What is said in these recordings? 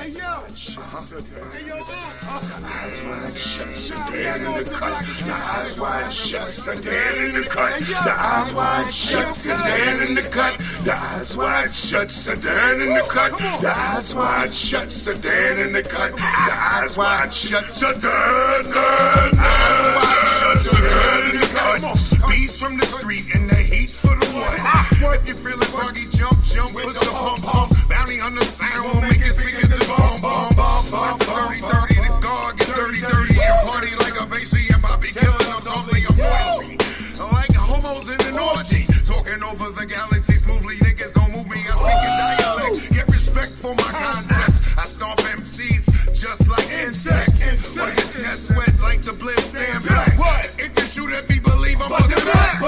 Hey, yo. Hey, yo, Eyes wide shut, sedan in the cut. The eyes wide shut, sedan in the cut. The eyes wide shut, sedan in the cut. The eyes wide shut, sedan in the cut. The eyes wide shut, sedan in the cut. The eyes wide shut, sedan. Eyes wide shut, sedan in the cut. Beats from the street and the heat's for the one. If you feelin' froggy, jump, put some pump. Bounty on the sound will make it speak as bum. 30-30, the guard get dirty. And party like a basie and Bobby killing them softly. I'm noisy. Like homos in an orgy. Talking over the galaxy smoothly. Niggas don't move me. I speak in dialect. Get respect for my concepts. I stomp MCs just like insects. Or your chest wet like the blitz. Stand back. If you shoot at me, believe I'm buzzing back.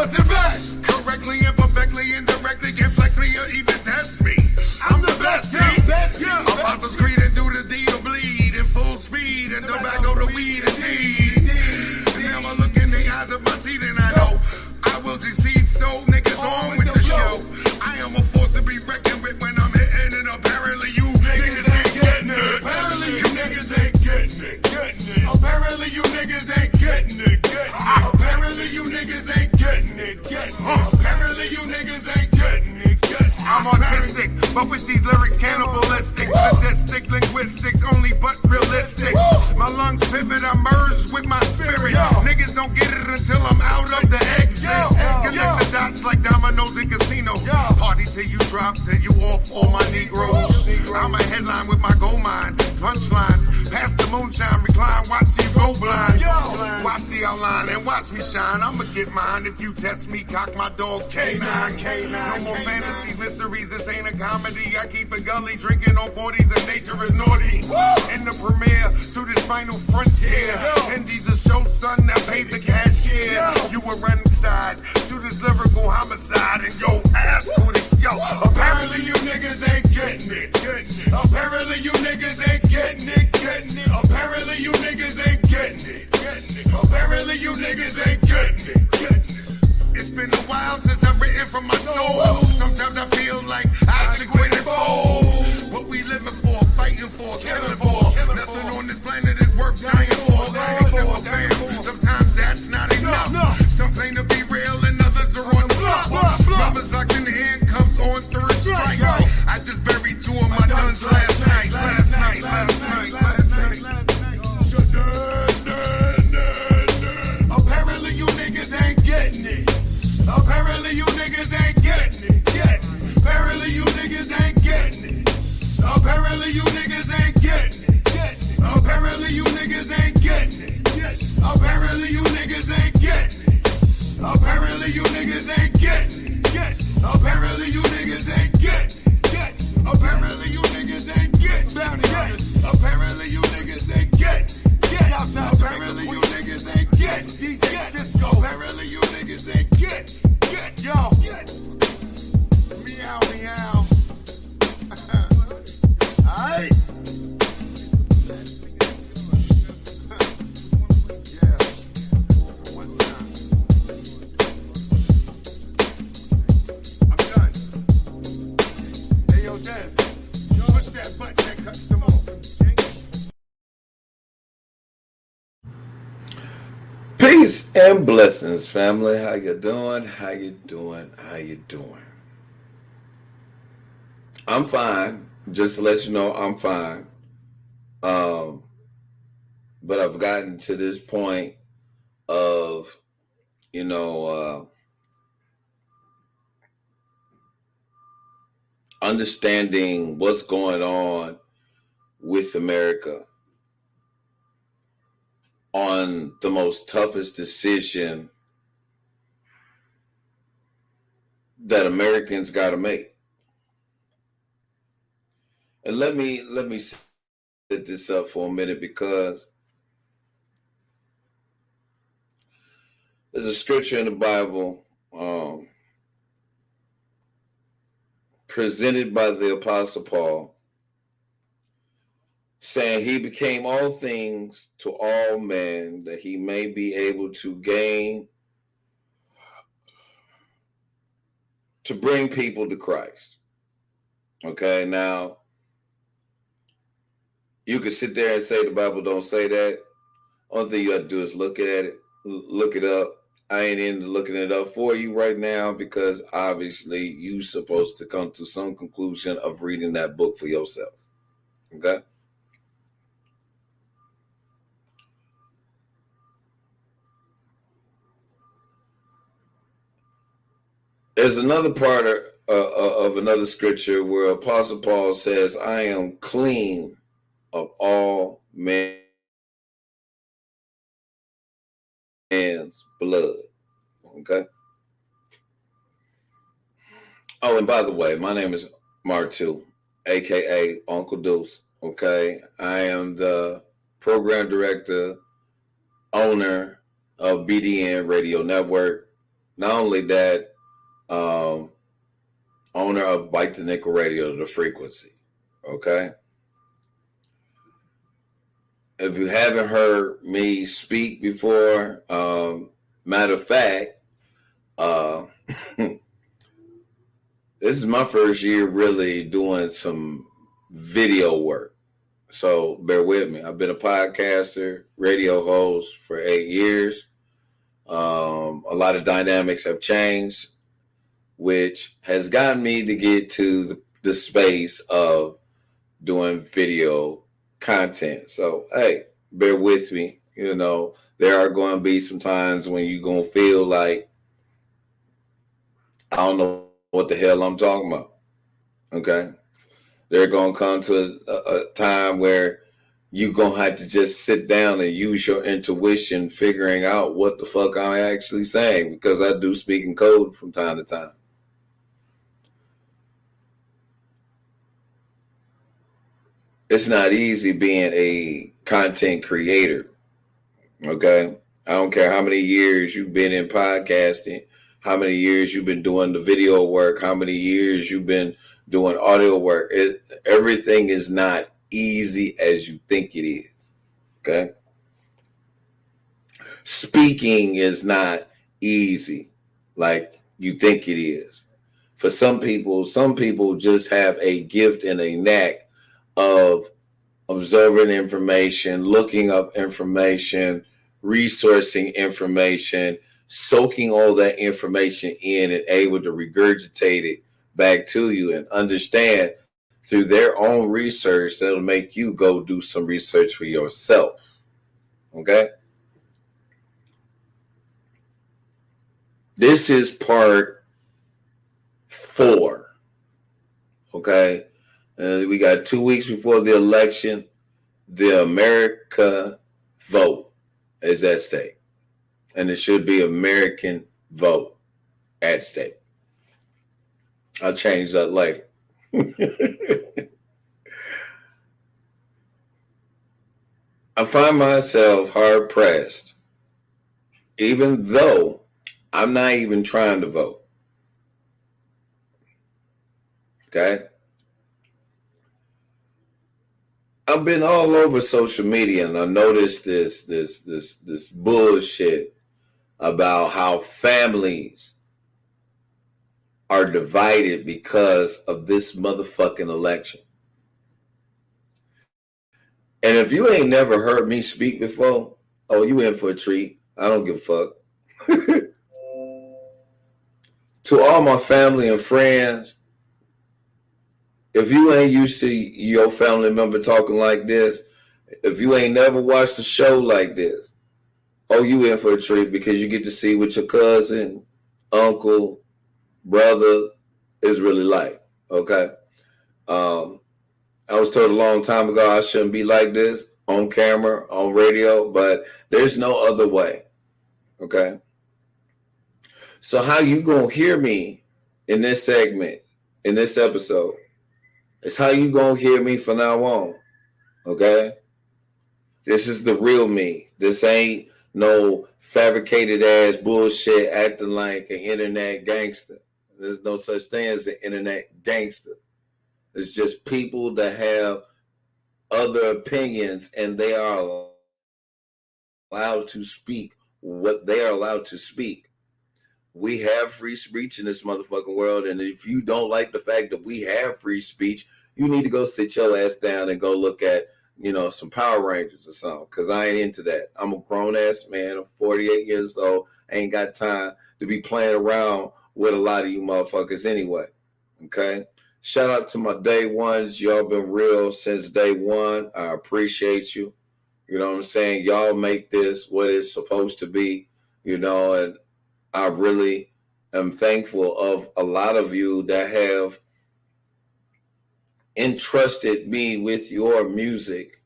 Correctly and perfectly, indirectly, can't flex me or even test me. I'm the best, Apostles Creed and do the deed or bleed in full speed and tobacco the weed indeed. Now I look in the eyes of my seat and I know I will succeed. So niggas on with the show. I am a force to be reckoned with when I'm hitting it. Apparently you niggas ain't getting it. Apparently you niggas ain't getting it. Apparently you niggas ain't getting it. Apparently you niggas ain't getting it. Apparently you niggas ain't getting it. I'm autistic, but with these lyrics cannibalistic, sadistic, linguistics, only but realistic. My lungs pivot, I merge with my spirit. Niggas don't get it until I'm out of the exit. Connect the dots like dominoes in casinos. Party till you drop, till you off all my Negroes. I'm a headline with my gold mine, punchlines. Pass the moonshine, recline, watch you go blind. Watch the outline and watch me shine. I'ma get mine if you test me, cock my dog K9. No more fantasies, mysteries, this ain't a comedy. I keep it gully, drinking on 40s and nature is naughty. In the premiere to this final frontier. 10 G's a show, son, that paid the cashier. You were running side to this lyrical homicide and yo ass booty. Yo, apparently you niggas ain't getting it. Apparently you niggas ain't getting it. Apparently you niggas ain't getting it. Apparently you niggas ain't getting it. It's been a while since I've written from my soul. Sometimes I feel like I should quit and fold. What we living for, fighting for, killing for. Nothing on this planet is worth dying for, except for fame. Sometimes that's not enough. Some claim to be real and others are on the bluff. Brothers locked in handcuffs on third strike. I just buried two of my duns last night. Apparently you niggas ain't getting it. Apparently you niggas ain't getting it. Apparently you niggas ain't getting it. Apparently you niggas ain't getting it. Apparently you niggas ain't getting it. Apparently you niggas ain't getting it. Apparently you niggas ain't getting it. Apparently you niggas ain't getting it. Apparently you niggas ain't getting it. Apparently you niggas ain't getting it. Apparently you niggas ain't getting it. DJ Cisco. Apparently you niggas ain't getting it. Yo. Meow. Alright. Yeah. One time. I'm done. Hey, yo, Des. Push that button that cuts them off. Peace and blessings, family. How you doing? I'm fine. Just to let you know, I'm fine. But I've gotten to this point of, understanding what's going on with America on the most toughest decision that Americans got to make. And let me set this up for a minute, because there's a scripture in the Bible presented by the Apostle Paul, saying he became all things to all men that he may be able to gain, to bring people to Christ. Okay, now You can sit there and say the Bible don't say that. Only thing you have to do is look at it, look it up. I ain't into looking it up for you right now because obviously you supposed to come to some conclusion of reading that book for yourself. Okay? There's another part of another scripture where Apostle Paul says, I am clean of all man's blood. Okay? Oh, and by the way, my name is Martu, aka Uncle Deuce. Okay? I am the program director, owner of BDN Radio Network. Not only that, owner of Bite the Nickel Radio, The Frequency. Okay? If you haven't heard me speak before, matter of fact, this is my first year really doing some video work. So bear with me. I've been a podcaster, radio host for 8 years. A lot of dynamics have changed, which has gotten me to get to the space of doing video content. So, hey, bear with me. You know, there are going to be some times when you're going to feel like, I don't know what the hell I'm talking about. Okay? They're going to come to a time where you're going to have to just sit down and use your intuition figuring out what the fuck I'm actually saying, because I do speak in code from time to time. It's not easy being a content creator. Okay? I don't care how many years you've been in podcasting, how many years you've been doing the video work, how many years you've been doing audio work. Everything is not easy as you think it is. Okay? Speaking is not easy like you think it is. For some people just have a gift and a knack of observing information, looking up information, resourcing information, soaking all that information in and able to regurgitate it back to you and understand through their own research that'll make you go do some research for yourself. Okay? This is part 4. Okay? We got 2 weeks before the election. The America vote is at stake. And it should be American vote at stake. I'll change that later. I find myself hard pressed, even though I'm not even trying to vote. Okay? I've been all over social media and I noticed this bullshit about how families are divided because of this motherfucking election. And if you ain't never heard me speak before, oh, you in for a treat. I don't give a fuck. To all my family and friends, if you ain't used to your family member talking like this, if you ain't never watched a show like this, oh, you in for a treat because you get to see what your cousin, uncle, brother is really like. Okay? I was told a long time ago I shouldn't be like this on camera, on radio, but there's no other way. Okay? So how you gonna hear me in this segment, in this episode, is how you gonna hear me from now on. Okay? This is the real me. This ain't no fabricated ass bullshit acting like an internet gangster. There's no such thing as an internet gangster. It's just people that have other opinions and they are allowed to speak what they are allowed to speak. We have free speech in this motherfucking world, and if you don't like the fact that we have free speech, you need to go sit your ass down and go look at some Power Rangers or something, because I ain't into that. I'm a grown-ass man. I'm 48 years old. I ain't got time to be playing around with a lot of you motherfuckers anyway, okay? Shout out to my day ones. Y'all been real since day one. I appreciate you. You know what I'm saying? Y'all make this what it's supposed to be, and I really am thankful of a lot of you that have entrusted me with your music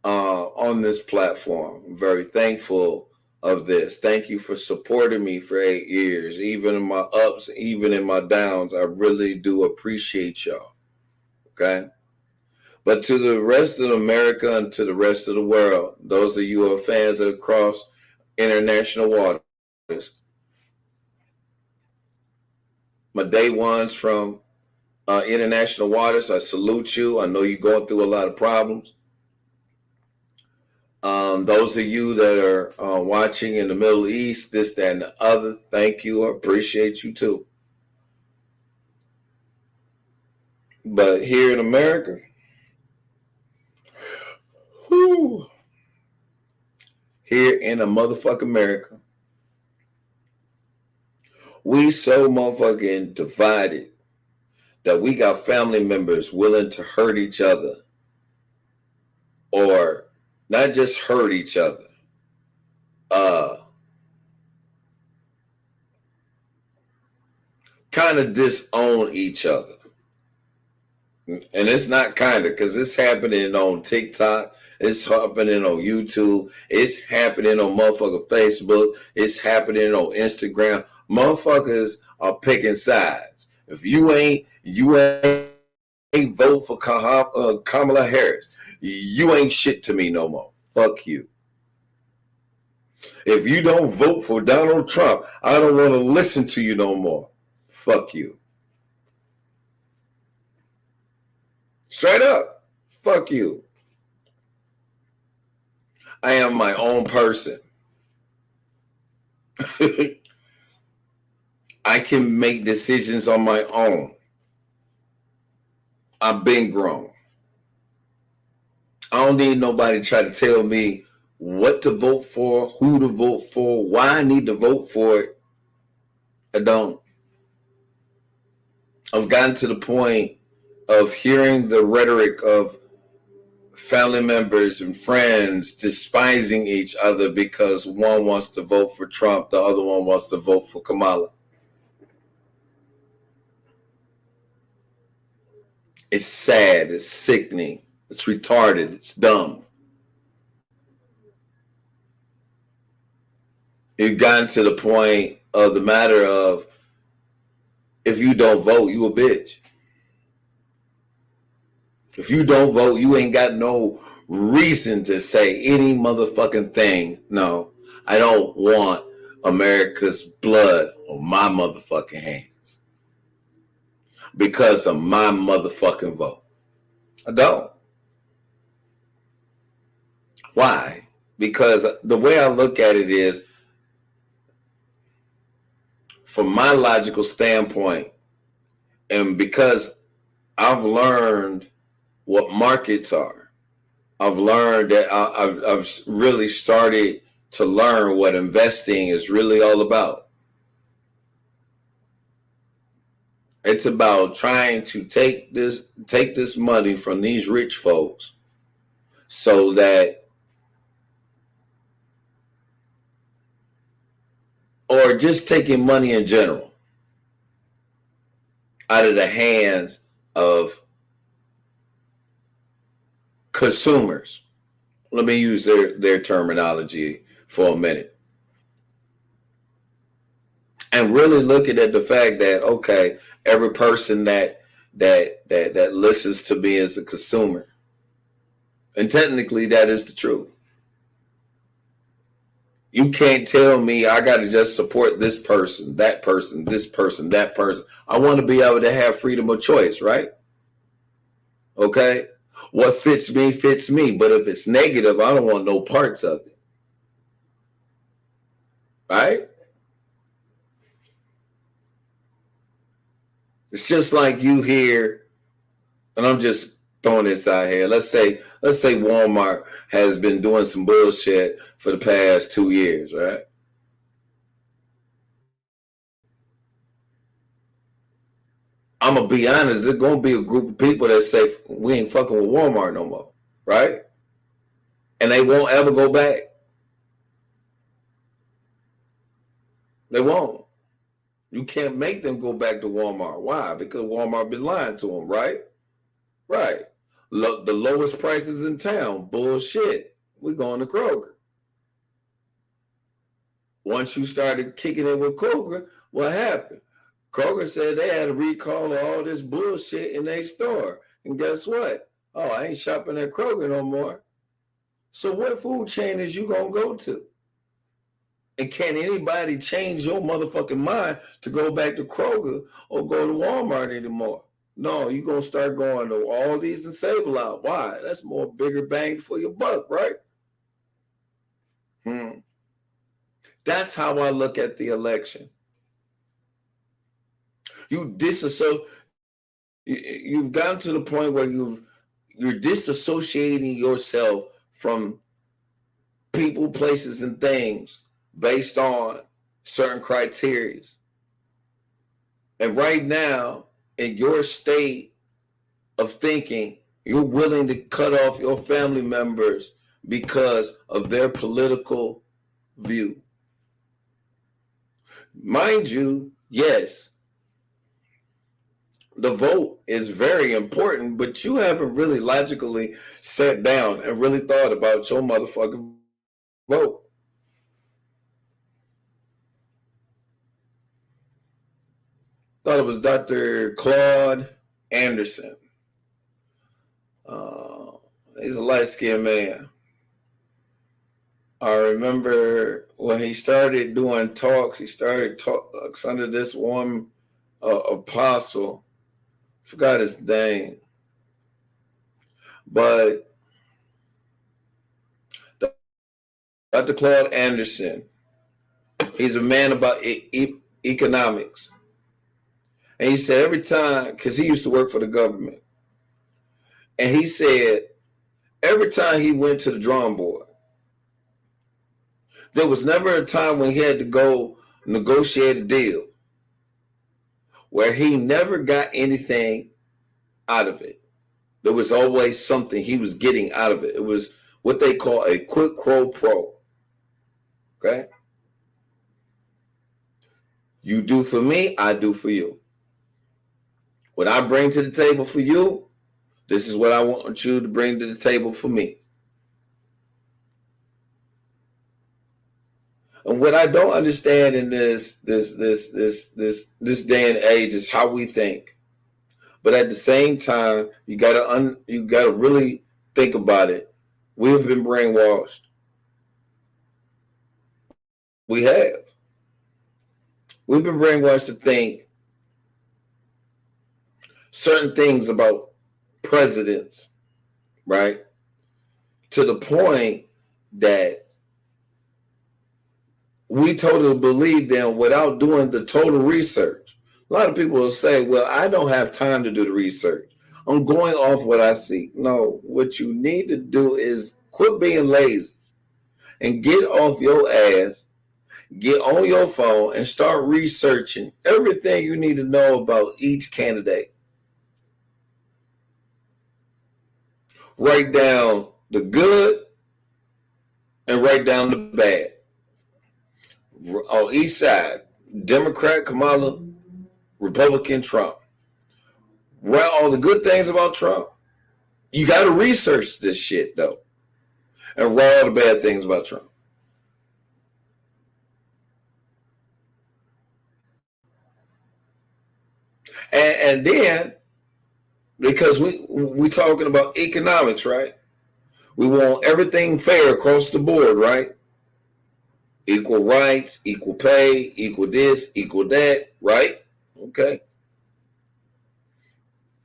on this platform. I'm very thankful of this. Thank you for supporting me for 8 years, even in my ups, even in my downs. I really do appreciate y'all. Okay. But to the rest of America and to the rest of the world, those of you who are fans across international waters, my day ones from international waters, I salute you. I know you're going through a lot of problems. Those of you that are watching in the Middle East, this, that, and the other, thank you. I appreciate you too. But here in America, here in a motherfucking America, we so motherfucking divided that we got family members willing to hurt each other, or not just hurt each other, kind of disown each other. And it's not kind of, because it's happening on TikTok, it's happening on YouTube, it's happening on motherfucking Facebook, it's happening on Instagram. Motherfuckers are picking sides. If you ain't vote for Kamala Harris, you ain't shit to me no more. Fuck you. If you don't vote for Donald Trump, I don't want to listen to you no more. Fuck you. Straight up. Fuck you. I am my own person. I can make decisions on my own. I've been grown. I don't need nobody to try to tell me what to vote for, who to vote for, why I need to vote for it. I don't. I've gotten to the point of hearing the rhetoric of family members and friends despising each other because one wants to vote for Trump, the other one wants to vote for Kamala. It's sad, it's sickening, it's retarded, it's dumb. You've gotten to the point of the matter of, if you don't vote, you a bitch. If you don't vote, you ain't got no reason to say any motherfucking thing. No, I don't want America's blood on my motherfucking hands because of my motherfucking vote. I don't. Why? Because the way I look at it is, from my logical standpoint, and because I've learned what markets are, I've learned that I've really started to learn what investing is really all about. It's about trying to take this money from these rich folks so that, or just taking money in general out of the hands of consumers. Let me use their terminology for a minute. And really looking at the fact that, okay, every person that listens to me is a consumer. And technically that is the truth. You can't tell me I got to just support this person, that person, this person, that person. I want to be able to have freedom of choice, right? Okay? What fits me, fits me. But if it's negative, I don't want no parts of it. Right? It's just like you hear, and I'm just throwing this out here. Let's say Walmart has been doing some bullshit for the past 2 years, right? I'm gonna be honest, there's gonna be a group of people that say we ain't fucking with Walmart no more, right? And they won't ever go back. They won't. You can't make them go back to Walmart. Why? Because Walmart been lying to them, right? Right. The lowest prices in town. Bullshit. We're going to Kroger. Once you started kicking it with Kroger, what happened? Kroger said they had a recall of all this bullshit in their store. And guess what? Oh, I ain't shopping at Kroger no more. So what food chain is you going to go to? And can anybody change your motherfucking mind to go back to Kroger or go to Walmart anymore? No, you're going to start going to all these and Save a Lot. Why? That's more bigger bang for your buck, right? That's how I look at the election. You've gotten to the point where you're disassociating yourself from people, places, and things based on certain criteria. And right now, in your state of thinking, you're willing to cut off your family members because of their political view. Mind you, yes, the vote is very important, but you haven't really logically sat down and really thought about your motherfucking vote. Thought it was Dr. Claude Anderson. He's a light-skinned man. I remember when he started doing talks, he started talks under this one apostle. Forgot his name. But Dr. Claude Anderson, he's a man about economics. And he said every time, because he used to work for the government, and he said every time he went to the drawing board, there was never a time when he had to go negotiate a deal where he never got anything out of it. There was always something he was getting out of it. It was what they call a quid pro quo. Okay? You do for me, I do for you. What I bring to the table for you, this is what I want you to bring to the table for me. And what I don't understand in this day and age is how we think. But at the same time, you gotta really think about it. We've been brainwashed. We have. We've been brainwashed to think certain things about presidents, right? To the point that we totally believe them without doing the total research. A lot of people will say, well, I don't have time to do the research. I'm going off what I see. No, what you need to do is quit being lazy and get off your ass, get on your phone and start researching everything you need to know about each candidate. Write down the good and write down the bad. On each side, Democrat Kamala, Republican Trump. Write all the good things about Trump. You got to research this shit, though. And write all the bad things about Trump. And then, because we talking about economics, right? We want everything fair across the board, right? Equal rights, equal pay, equal this, equal that, right? Okay.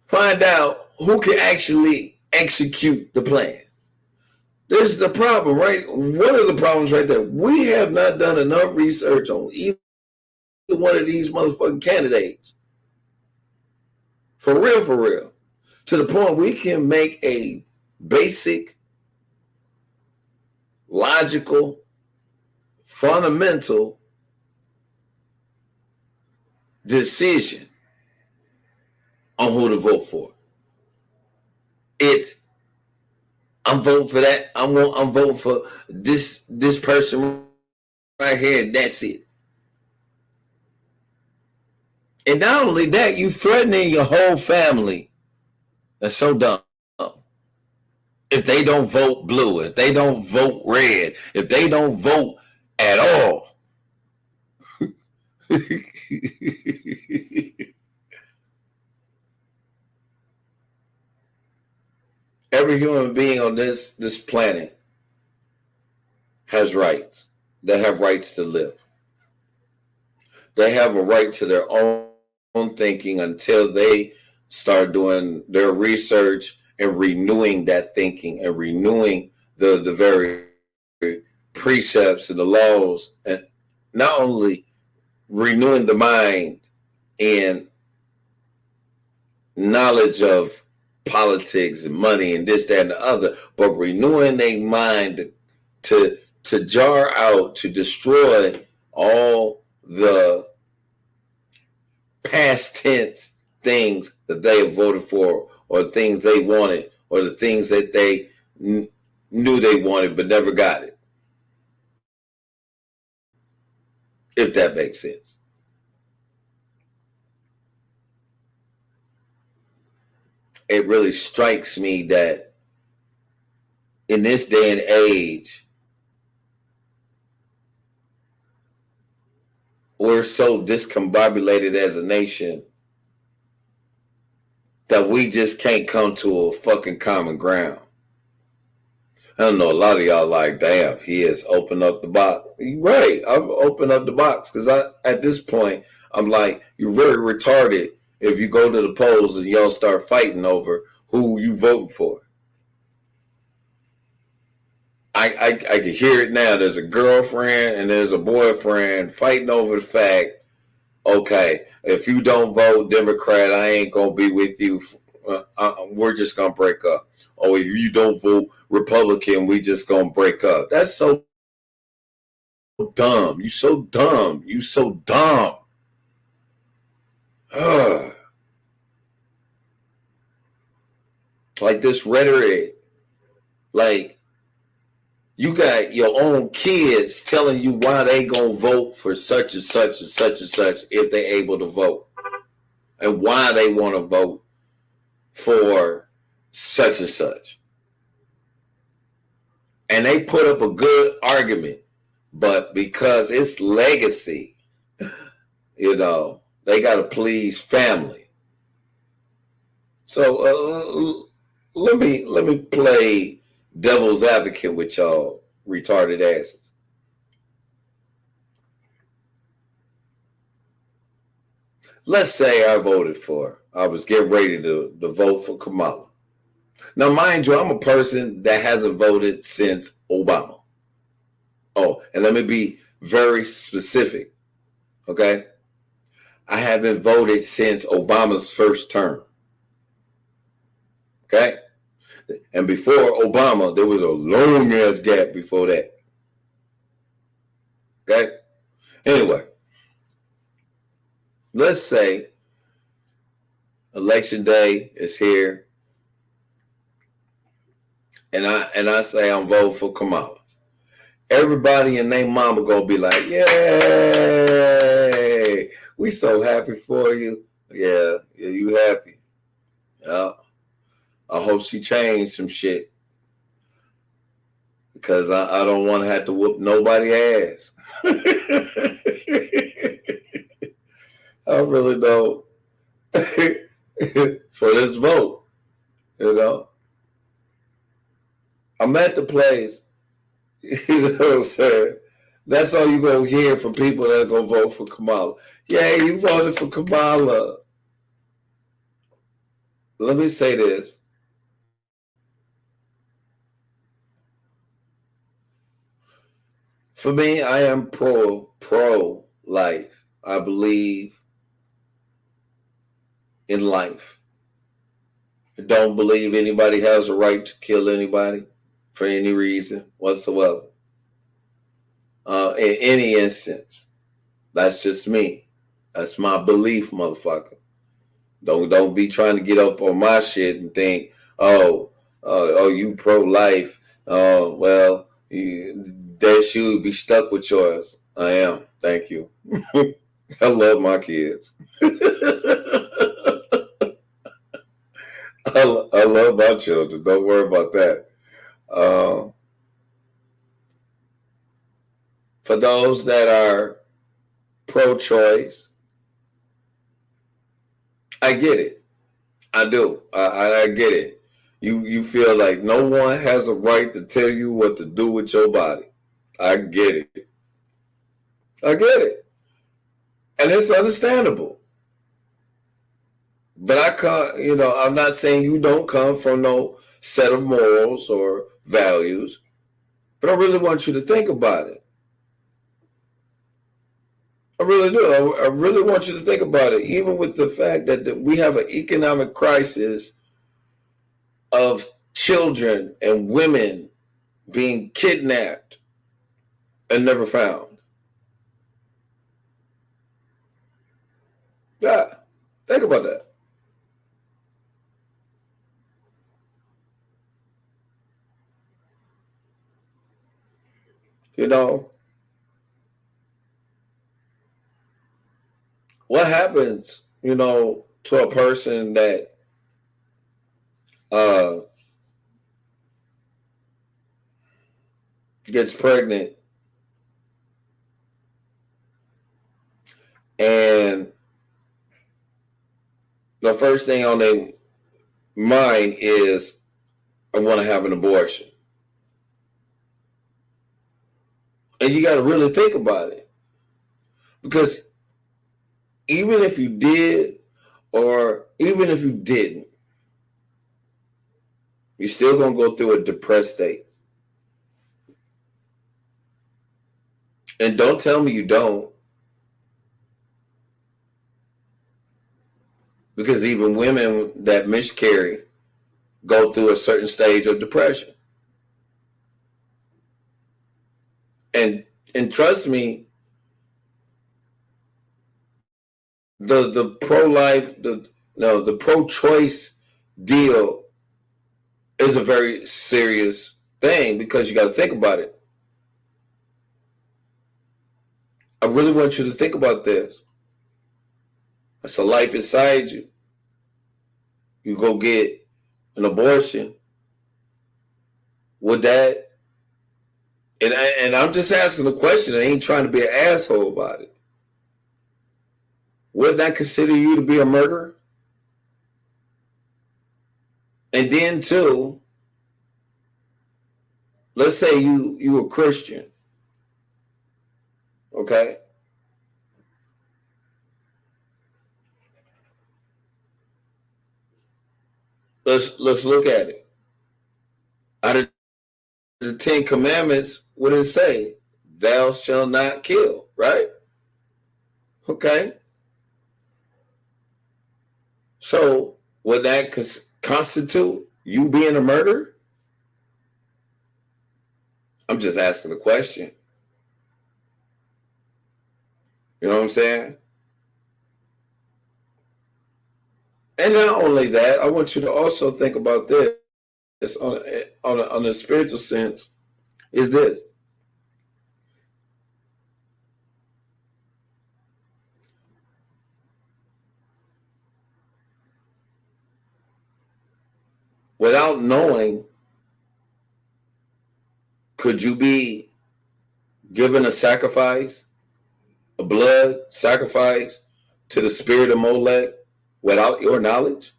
Find out who can actually execute the plan. This is the problem, right? One of the problems right there. We have not done enough research on either one of these motherfucking candidates. For real, To the point we can make a basic, logical, fundamental decision on who to vote for. It's I'm voting for that. I'm voting for this person right here, and that's it. And not only that, you threatening your whole family. That's so dumb. If they don't vote blue, if they don't vote red, if they don't vote at all. Every human being on this planet has rights. They have rights to live. They have a right to their own thinking until they start doing their research and renewing that thinking and renewing the very precepts and the laws, and not only renewing the mind and knowledge of politics and money and this, that, and the other, but renewing their mind to jar out, to destroy all the past tense things that they have voted for, or things they wanted, or the things that they knew they wanted but never got it. If that makes sense. It really strikes me that in this day and age, we're so discombobulated as a nation that we just can't come to a fucking common ground. I don't know, a lot of y'all like, damn, he has opened up the box. Right, I've opened up the box because at this point, I'm like, you're very retarded if you go to the polls and y'all start fighting over who you voting for. I can hear it now. There's a girlfriend and there's a boyfriend fighting over the fact, okay, if you don't vote Democrat, I ain't going to be with you. We're just going to break up. Or if you don't vote Republican, we just going to break up. That's so dumb. You so dumb. You so dumb. Like this rhetoric, like you got your own kids telling you why they gonna vote for such and such and such and such if they able to vote, and why they want to vote for such and such. And they put up a good argument, but because it's legacy, you know, they got to please family. So let me play devil's advocate with y'all retarded asses. Let's say I was getting ready to vote for Kamala. Now, mind you, I'm a person that hasn't voted since Obama. Oh, and let me be very specific, okay? I haven't voted since Obama's first term, okay? And before Obama, there was a long-ass gap before that, okay? Anyway, let's say election day is here, and I say I'm voting for Kamala. Everybody and their mama gonna be like, yay, we so happy for you. Yeah, you happy. Yeah. I hope she changed some shit, because I don't want to have to whoop nobody's ass. I really don't. For this vote, you know. I'm at the place, you know what I'm saying? That's all you're going to hear from people that are going to vote for Kamala. Yeah, you voted for Kamala. Let me say this. For me, I am pro-life. I believe in life. don't believe anybody has a right to kill anybody for any reason whatsoever. In any instance. That's just me. That's my belief, motherfucker. Don't be trying to get up on my shit and think, oh, you pro-life. Well, that should be stuck with yours. I am. Thank you. I love my kids. I love my children. Don't worry about that. For those that are pro-choice, I get it. I do. I get it. You feel like no one has a right to tell you what to do with your body. I get it. I get it. And it's understandable. But I'm not saying you don't come from no set of morals or values, but I really want you to think about it. I really do. I really want you to think about it, even with the fact that we have an economic crisis of children and women being kidnapped and never found. Yeah, think about that. What happens, to a person that gets pregnant and the first thing on their mind is, I want to have an abortion. And you got to really think about it. Because even if you did, or even if you didn't, you're still going to go through a depressed state. And don't tell me you don't. Because even women that miscarry go through a certain stage of depression. And trust me, the pro-life, the pro-choice deal is a very serious thing, because you got to think about it. I really want you to think about this. That's a life inside you. You go get an abortion. Would that, and I'm just asking the question, I ain't trying to be an asshole about it. Would that consider you to be a murderer? And then too, let's say you a Christian. Okay? Let's look at it. Out of the 10 Commandments, what does it say? Thou shalt not kill, right? Okay. So would that constitute you being a murderer? I'm just asking a question. You know what I'm saying? And not only that, I want you to also think about this on a spiritual sense, is this. Without knowing, could you be given a sacrifice, a blood sacrifice to the spirit of Molech without your knowledge?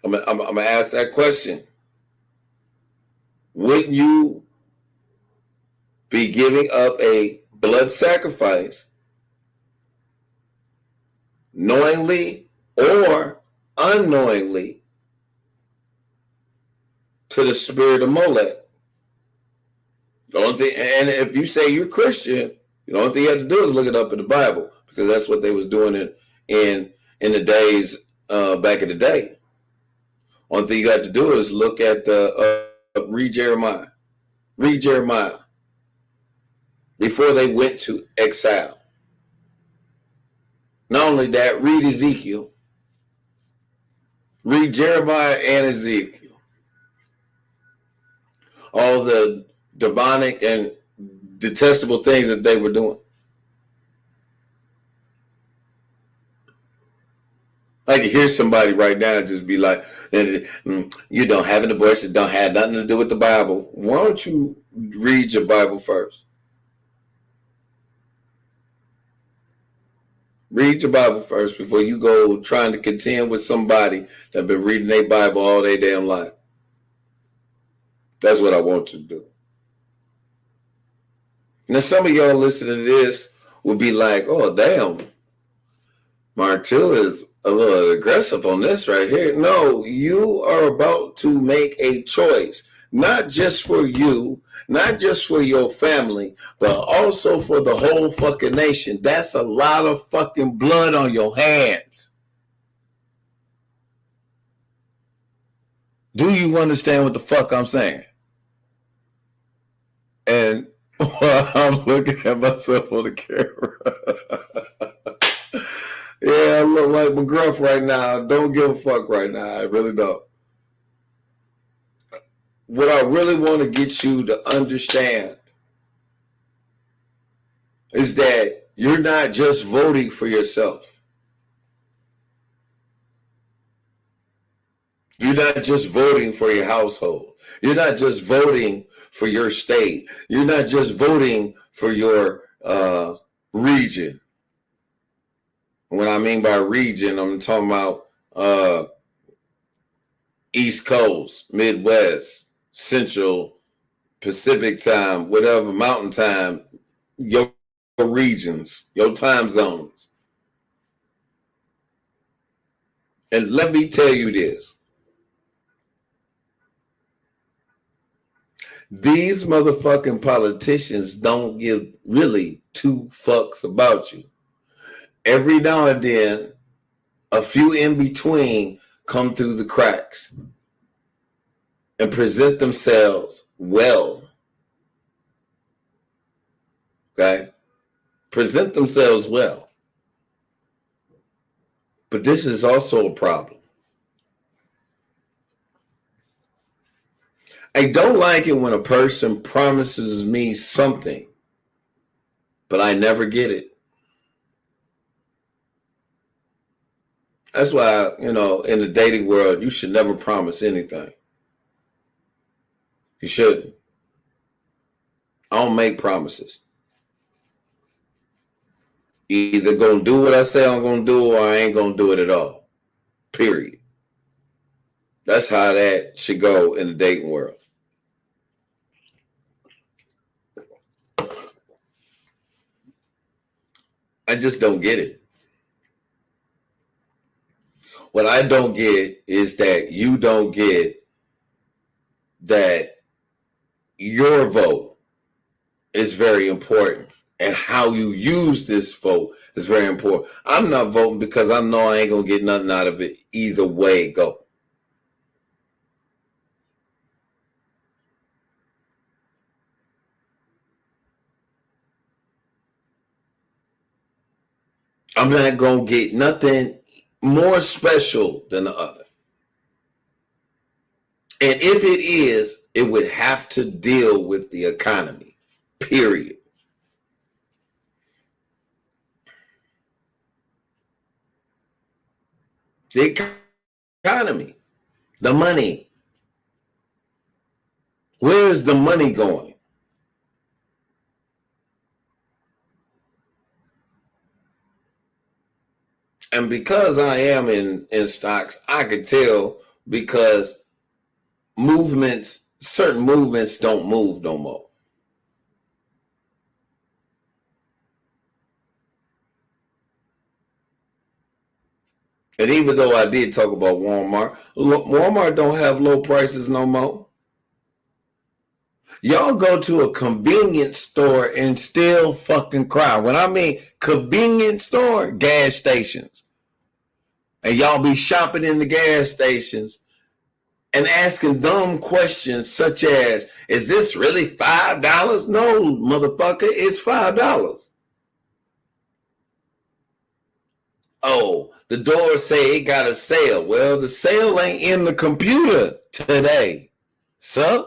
I'm going to ask that question. Wouldn't you be giving up a blood sacrifice knowingly or unknowingly to the spirit of Molech? The only thing, and if you say you're Christian, the only thing you have to do is look it up in the Bible, because that's what they was doing in the days back in the day. One thing you got to do is look at read Jeremiah. Read Jeremiah before they went to exile. Not only that, read Ezekiel. Read Jeremiah and Ezekiel. All the demonic and detestable things that they were doing. I can hear somebody right now just be like, you don't have an abortion, don't have nothing to do with the Bible. Why don't you read your Bible first? Read your Bible first before you go trying to contend with somebody that been reading their Bible all their damn life. That's what I want you to do. Now, some of y'all listening to this will be like, oh, damn, Mark II is a little aggressive on this right here. No, you are about to make a choice, not just for you, not just for your family, but also for the whole fucking nation. That's a lot of fucking blood on your hands. Do you understand what the fuck I'm saying? And while I'm looking at myself on the camera, yeah, I look like McGruff right now. I don't give a fuck right now. I really don't. What I really want to get you to understand is that you're not just voting for yourself. You're not just voting for your household. You're not just voting for your state. You're not just voting for your region. What I mean by region, I'm talking about East Coast, Midwest, Central, Pacific time, whatever, Mountain time, your regions, your time zones. And let me tell you this. These motherfucking politicians don't give really two fucks about you. Every now and then, a few in between come through the cracks and present themselves well. Okay? Present themselves well. But this is also a problem. I don't like it when a person promises me something, but I never get it. That's why, in the dating world, you should never promise anything. You shouldn't. I don't make promises. Either gonna do what I say I'm gonna do, or I ain't gonna do it at all. Period. That's how that should go in the dating world. I just don't get it. What I don't get is that you don't get that your vote is very important, and how you use this vote is very important. I'm not voting because I know I ain't going to get nothing out of it either way it go. I'm not going to get nothing more special than the other. And if it is, it would have to deal with the economy, period. The economy, the money. Where is the money going? And because I am in stocks, I could tell, because certain movements don't move no more. And even though I did talk about Walmart don't have low prices no more. Y'all go to a convenience store and still fucking cry. When I mean convenience store, gas stations. And y'all be shopping in the gas stations and asking dumb questions such as, is this really $5? No, motherfucker, it's $5. Oh, the door say it got a sale. Well, the sale ain't in the computer today, sir.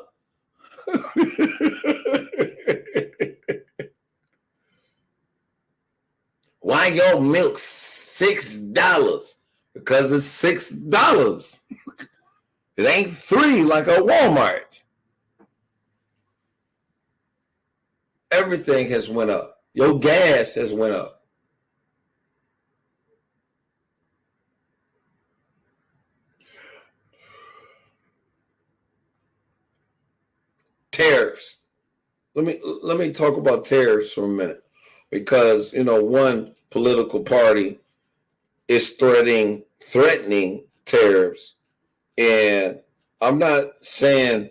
Why your milk $6? Because it's $6. It ain't $3 like a Walmart. Everything has went up. Your gas has went up. Tariffs. Let me talk about tariffs for a minute, because one political party is threatening tariffs, and I'm not saying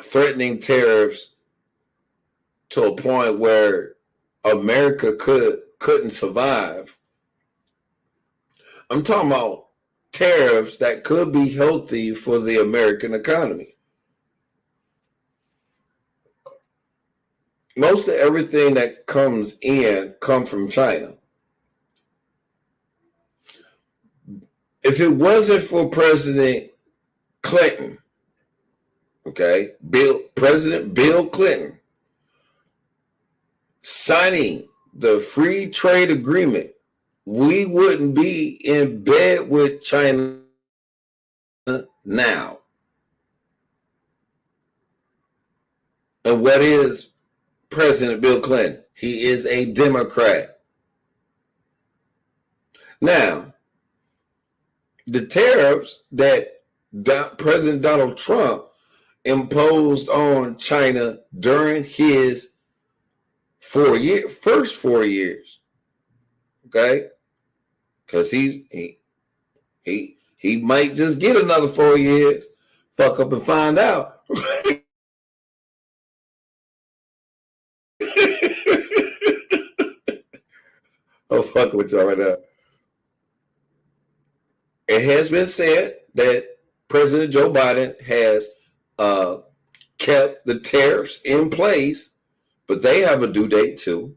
threatening tariffs to a point where America couldn't survive. I'm talking about tariffs that could be healthy for the American economy. Most of everything that comes from China. If it wasn't for President Clinton, President Bill Clinton signing the free trade agreement, we wouldn't be in bed with China now. And what is President Bill Clinton? He is a Democrat. Now, the tariffs that President Donald Trump imposed on China during his first 4 years, because he might just get another 4 years, fuck up and find out. I'm fucking with y'all right now. It has been said that President Joe Biden has kept the tariffs in place, but they have a due date too.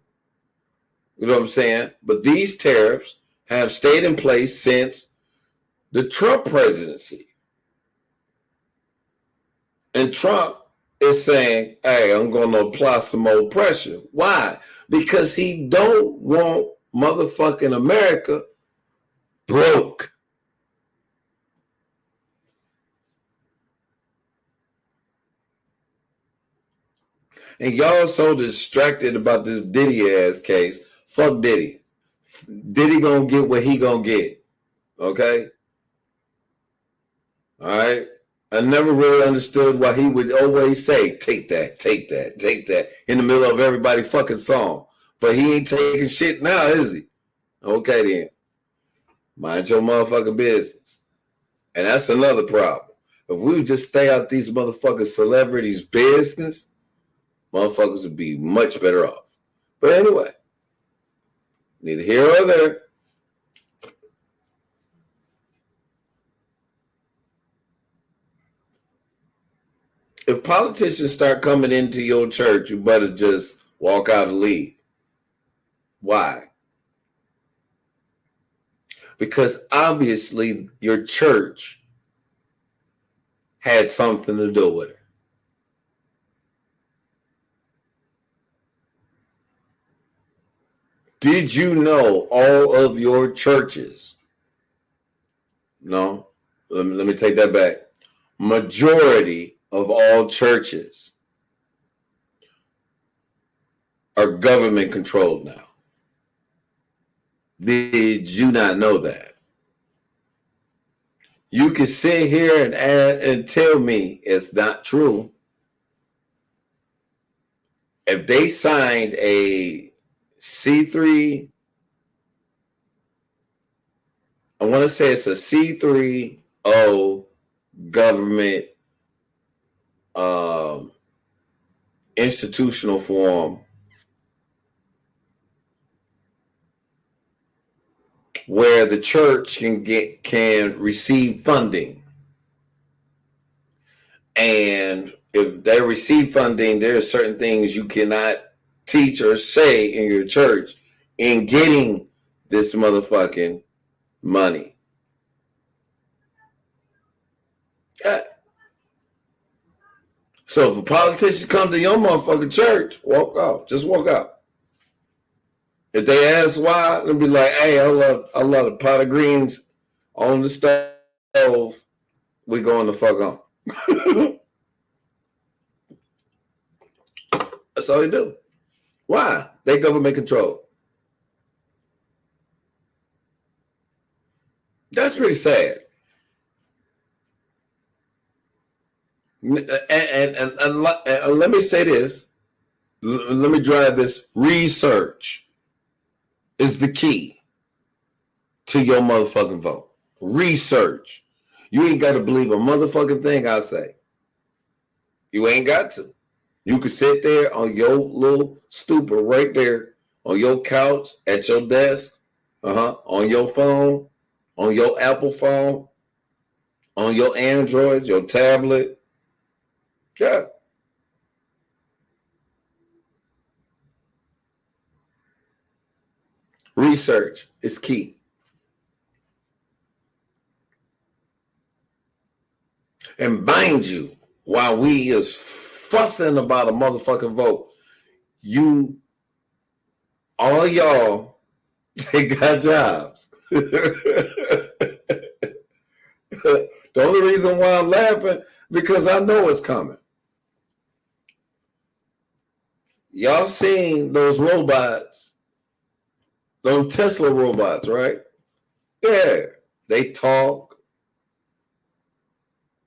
You know what I'm saying? But these tariffs have stayed in place since the Trump presidency. And Trump is saying, hey, I'm going to apply some more pressure. Why? Because he don't want motherfucking America broke. And y'all so distracted about this Diddy ass case. Fuck Diddy. Diddy gonna get what he gonna get. Okay? All right? I never really understood why he would always say, take that, take that, take that, in the middle of everybody fucking song. But he ain't taking shit now, is he? Okay then. Mind your motherfucking business. And that's another problem. If we would just stay out these motherfucking celebrities' business, motherfuckers would be much better off. But anyway, neither here or there. If politicians start coming into your church, you better just walk out and leave. Why? Because obviously your church had something to do with it. Did you know all of your churches? No, let me take that back. Majority of all churches are government controlled now. Did you not know that? You can sit here and tell me it's not true. If they signed a C3, I want to say it's a C3O government institutional form where the church can receive funding. And if they receive funding, there are certain things you cannot teach or say in your church in getting this motherfucking money. Yeah. So if a politician comes to your motherfucking church, walk out. Just walk out. If they ask why, they'll be like, hey, I love a pot of greens on the stove. We going the fuck on. That's all they do. Why? They government control. That's pretty sad. And let me say this. Let me drive this. Research is the key to your motherfucking vote. Research. You ain't got to believe a motherfucking thing I say. You ain't got to. You can sit there on your little stupor right there on your couch, at your desk, on your phone, on your Apple phone, on your Android, your tablet. Yeah. Research is key. And mind you, while we is fussing about a motherfucking vote, all y'all, they got jobs. The only reason why I'm laughing, because I know it's coming. Y'all seen those robots, those Tesla robots, right? Yeah, they talk.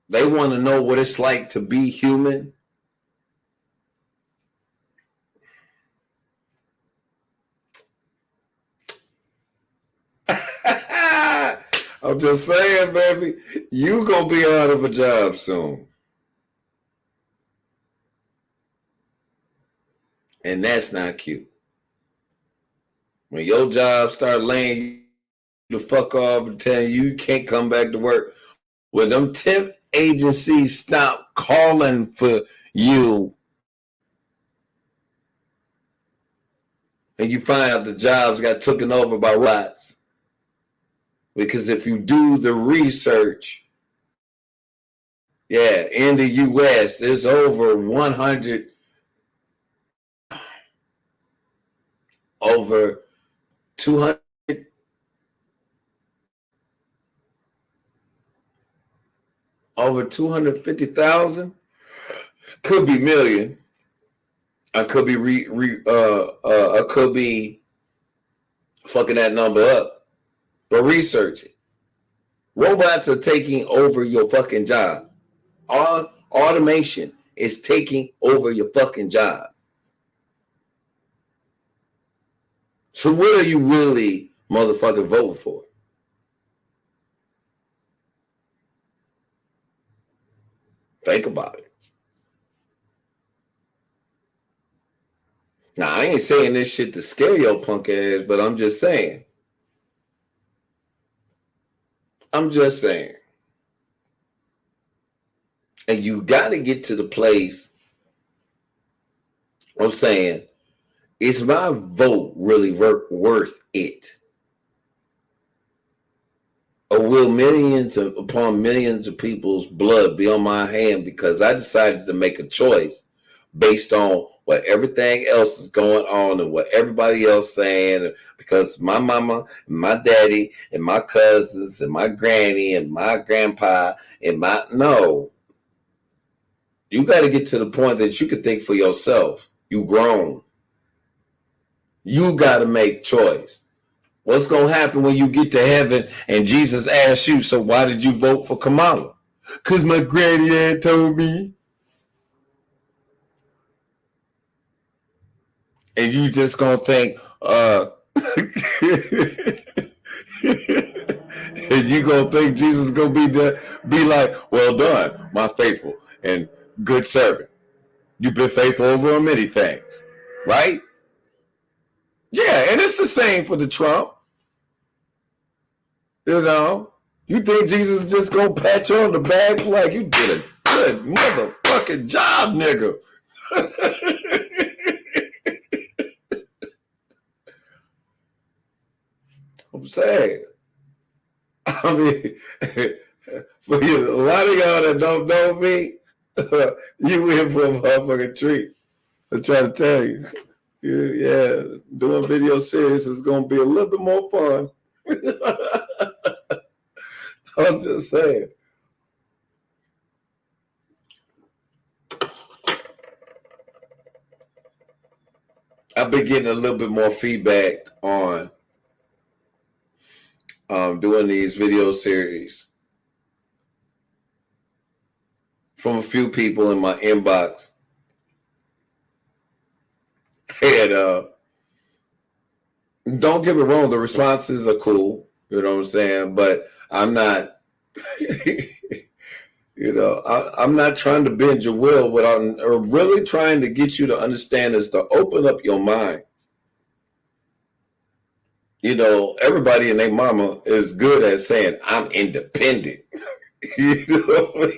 They want to know what it's like to be human. I'm just saying, baby, you gonna be out of a job soon. And that's not cute. When your job start laying you the fuck off and telling you can't come back to work, when them temp agencies stop calling for you and you find out the jobs got taken over by robots. Because if you do the research, yeah, in the U.S., there's over 250,000 could be million. I could be I could be fucking that number up. But research it. Robots are taking over your fucking job. Automation is taking over your fucking job. So what are you really motherfucking voting for? Think about it. Now, I ain't saying this shit to scare your punk ass, but I'm just saying. I'm just saying. And you got to get to the place of saying, is my vote really worth it? Or will millions upon millions of people's blood be on my hand because I decided to make a choice based on what everything else is going on and what everybody else saying, because my mama and my daddy and my cousins and my granny and my grandpa and no. You got to get to the point that you can think for yourself. You grown. You got to make choice. What's going to happen when you get to heaven and Jesus asks you, so why did you vote for Kamala? Because my granny had told me. And you just gonna think, and you gonna think Jesus is gonna be like, well done, my faithful and good servant. You've been faithful over many things, right? Yeah, and it's the same for the Trump. You know, you think Jesus just gonna pat you on the back like you did a good motherfucking job, nigga? I'm saying. I mean, for you, a lot of y'all that don't know me, you in for a motherfucking treat. I'm trying to tell you. Yeah, doing video series is gonna be a little bit more fun. I'm just saying. I've been getting a little bit more feedback on doing these video series from a few people in my inbox. And don't get me wrong, the responses are cool. You know what I'm saying? But I'm not, I'm not trying to bend your will. What I'm really trying to get you to understand is to open up your mind. You know, everybody and their mama is good at saying, I'm independent. You know what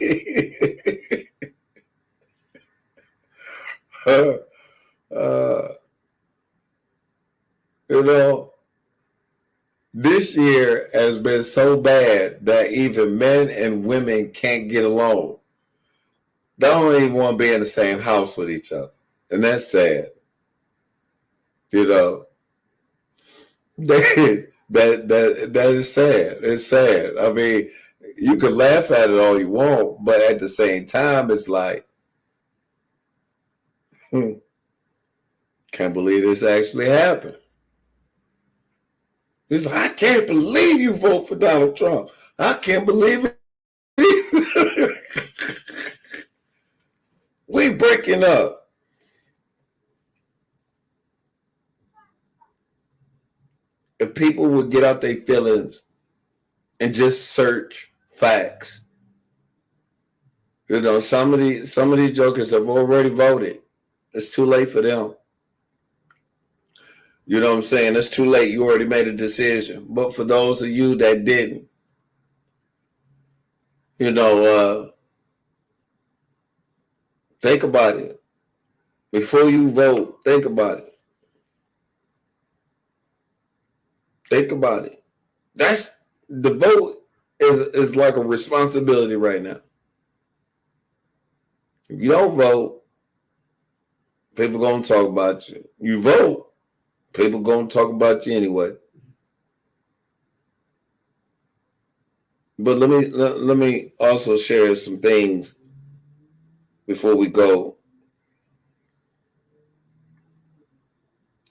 I mean? You know, this year has been so bad that even men and women can't get along. They don't even want to be in the same house with each other. And that's sad. You know, that is sad. It's sad. I mean, you can laugh at it all you want, but at the same time, it's like, can't believe this actually happened. He's like, I can't believe you vote for Donald Trump. I can't believe it. We breaking up. If people would get out their feelings and just search facts. You know, some of these jokers have already voted. It's too late for them. You know what I'm saying? It's too late. You already made a decision. But for those of you that didn't, you know, think about it. Before you vote, think about it. Think about it. That's the vote is like a responsibility right now. If you don't vote, people gonna talk about you. You vote, people gonna talk about you anyway. But let me also share some things before we go.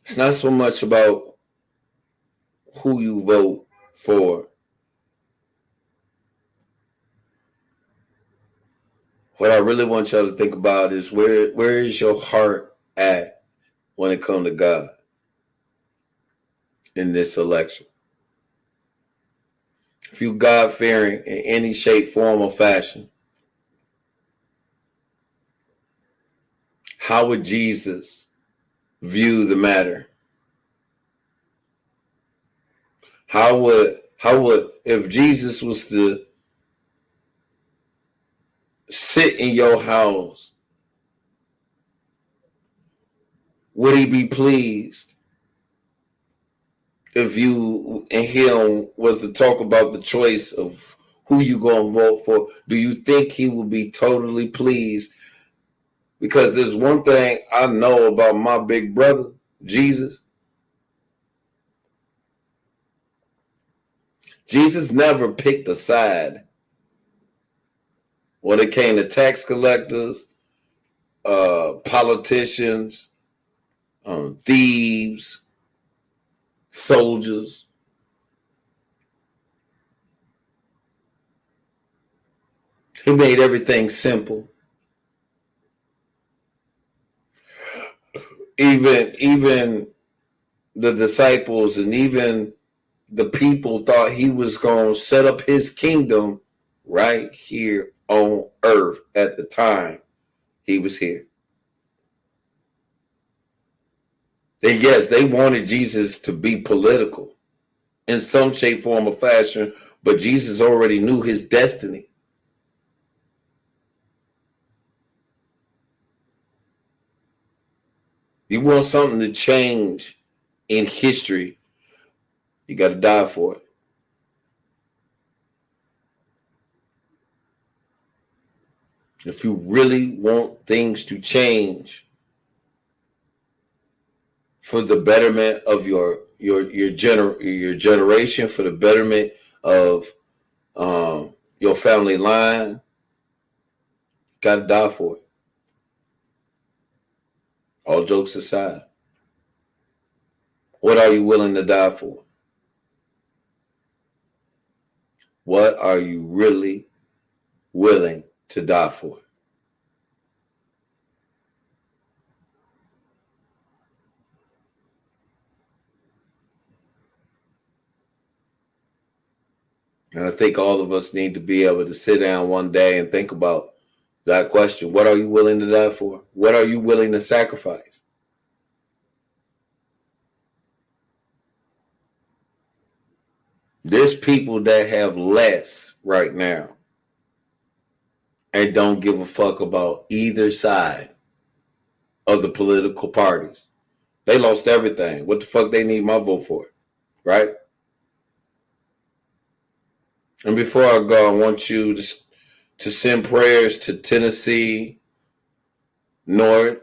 It's not so much about who you vote for. What I really want y'all to think about is where is your heart at when it comes to God in this election? If you God-fearing in any shape, form, or fashion, how would Jesus view the matter? How would if Jesus was to sit in your house, would he be pleased if you and him was to talk about the choice of who you gonna vote for? Do you think he would be totally pleased? Because there's one thing I know about my big brother, Jesus. Jesus never picked a side when it came to tax collectors, politicians, thieves, soldiers. He made everything simple. Even the disciples and even the people thought he was going to set up his kingdom right here on earth at the time he was here. And yes, they wanted Jesus to be political. in some shape, form, or fashion, but Jesus already knew his destiny. You want something to change in history, you got to die for it. If you really want things to change for the betterment of your generation, for the betterment of your family line, you got to die for it. All jokes aside, what are you willing to die for? What are you really willing to die for? And I think all of us need to be able to sit down one day and think about that question. What are you willing to die for? What are you willing to sacrifice? There's people that have less right now and don't give a fuck about either side of the political parties. They lost everything. What the fuck they need my vote for? Right? And before I go, I want you to send prayers to Tennessee, North,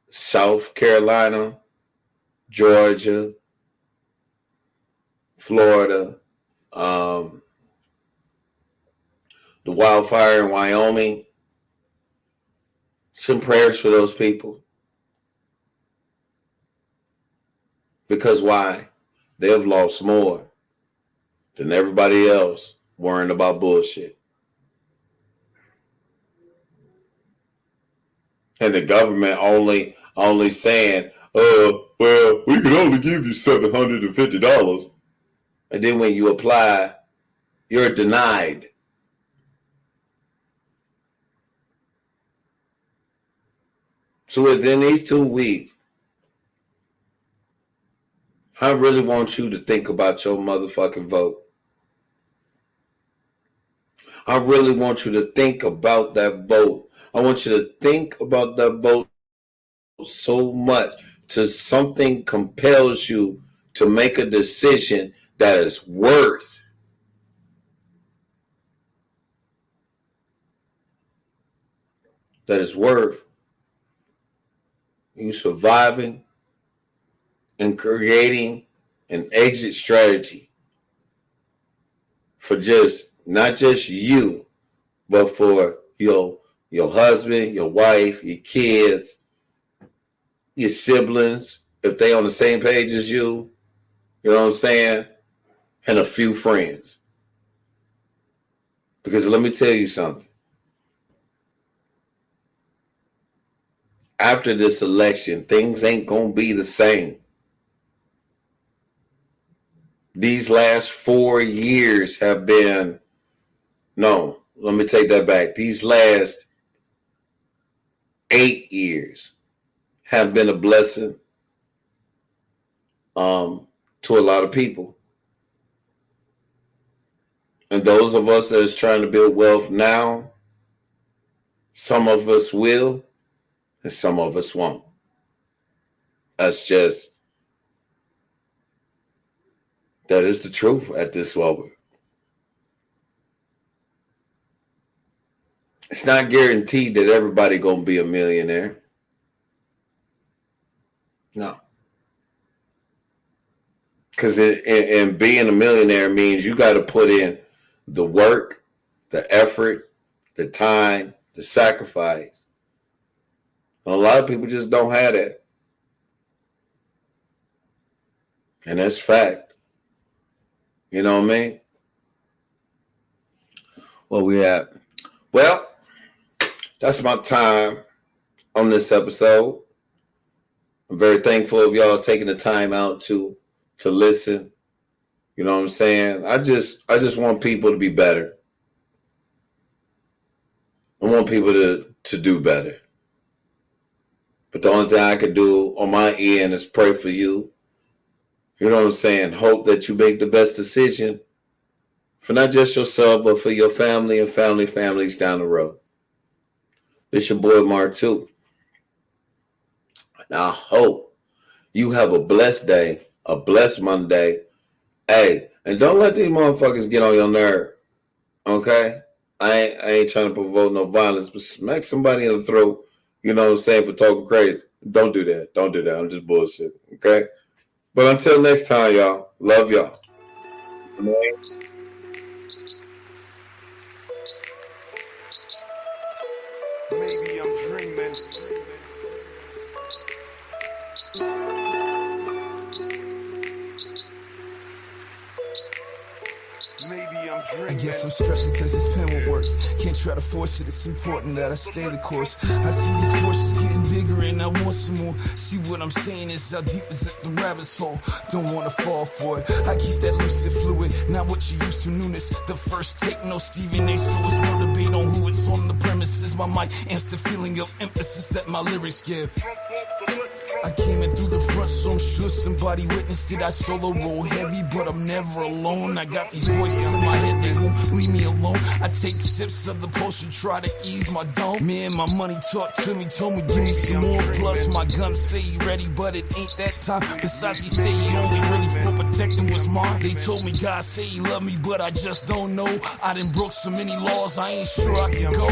South Carolina, Georgia, Florida, the wildfire in Wyoming. Send prayers for those people. Because why? They have lost more than everybody else worrying about bullshit. And the government only saying, well, we can only give you $750. And then when you apply, you're denied. So within these 2 weeks, I really want you to think about your motherfucking vote. I really want you to think about that vote. I want you to think about that vote so much till something compels you to make a decision that is worth you surviving and creating an exit strategy for not just you, but for your husband, your wife, your kids, your siblings, if they on the same page as you, you know what I'm saying? And a few friends. Because let me tell you something. After this election, things ain't gonna be the same. These last 4 years have been, no, let me take that back. These last 8 years have been a blessing to a lot of people. And those of us that is trying to build wealth now, some of us will and some of us won't. That is the truth at this moment. It's not guaranteed that everybody gonna be a millionaire. No. Because and being a millionaire means you got to put in the work, the effort, the time, the sacrifice. And a lot of people just don't have that. And that's fact. You know what I mean? Well, that's my time on this episode. I'm very thankful of y'all taking the time out to listen. You know what I'm saying? I just want people to be better. I want people to do better. But the only thing I can do on my end is pray for you You know what I'm saying? Hope that you make the best decision for not just yourself, but for your family and families down the road. It's your boy Mark too. And I hope you have a blessed day, a blessed Monday. Hey, and don't let these motherfuckers get on your nerve. Okay? I ain't trying to provoke no violence, but smack somebody in the throat, you know what I'm saying, for talking crazy. Don't do that. Don't do that. I'm just bullshit. Okay? But until next time, y'all. Love y'all. Maybe I'm dreaming. I guess I'm stressing cause this pen won't work. Can't try to force it, it's important that I stay the course. I see these forces getting bigger and I want some more. See what I'm saying is how deep is at the rabbit's hole. Don't wanna fall for it. I keep that lucid fluid, not what you used to newness. The first take, no Stephen A. So it's no debate on who it's on the premises. My mic amps the feeling of emphasis that my lyrics give. I came in through the front, so I'm sure somebody witnessed it. I solo roll heavy, but I'm never alone. I got these voices in my head, they won't leave me alone. I take sips of the potion, try to ease my dome. Man, my money talked to me, told me give me some more. Plus my gun say he ready, but it ain't that time. Besides, he say he only really for protecting what's mine. They told me God say he love me, but I just don't know. I done broke so many laws, I ain't sure I can go.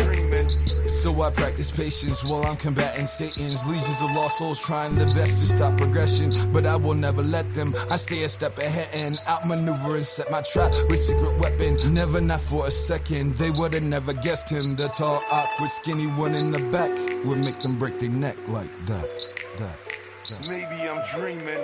So I practice patience while I'm combating Satan's legions of lost souls, trying the best to stop progression, but I will never let them. I stay a step ahead and outmaneuver and set my trap with secret weapon. Never, not for a second, they would've never guessed him. The tall, awkward, skinny one in the back would make them break their neck like that. Maybe I'm dreaming.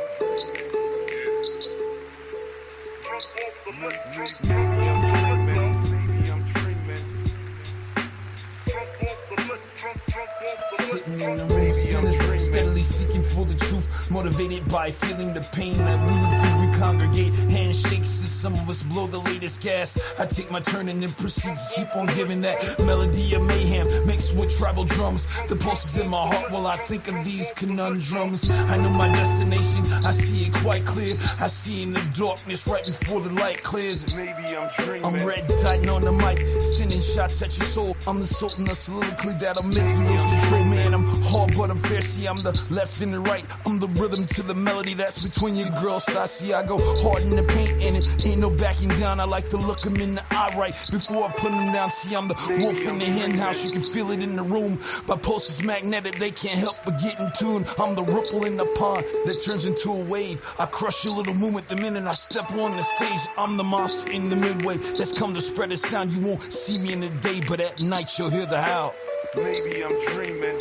Sitting in the room, sinners, steadily seeking for the truth, motivated by feeling the pain that we would do. We congregate, handshakes as some of us blow the latest gas. I take my turn and then proceed to keep on giving that melody of mayhem mixed with tribal drums. The pulses in my heart while I think of these conundrums. I know my destination, I see it quite clear. I see in the darkness right before the light clears. Maybe I'm dreaming. I'm red dotting on the mic, sending shots at your soul. I'm the sultan of soliloquy that'll make you lose control. Man, I'm hard but I'm fair. See, I'm the left and the right. I'm the rhythm to the melody that's between your girls. I see I go hard in the paint and it ain't no backing down. I like to look them in the eye right before I put them down. See, I'm the wolf in the hen house. You can feel it in the room. My pulse is magnetic, they can't help but get in tune. I'm the ripple in the pond that turns into a wave. I crush your little movement the minute I step on the stage. I'm the monster in the midway that's come to spread a sound. You won't see me in the day, but at night you'll hear the howl. Maybe I'm dreaming.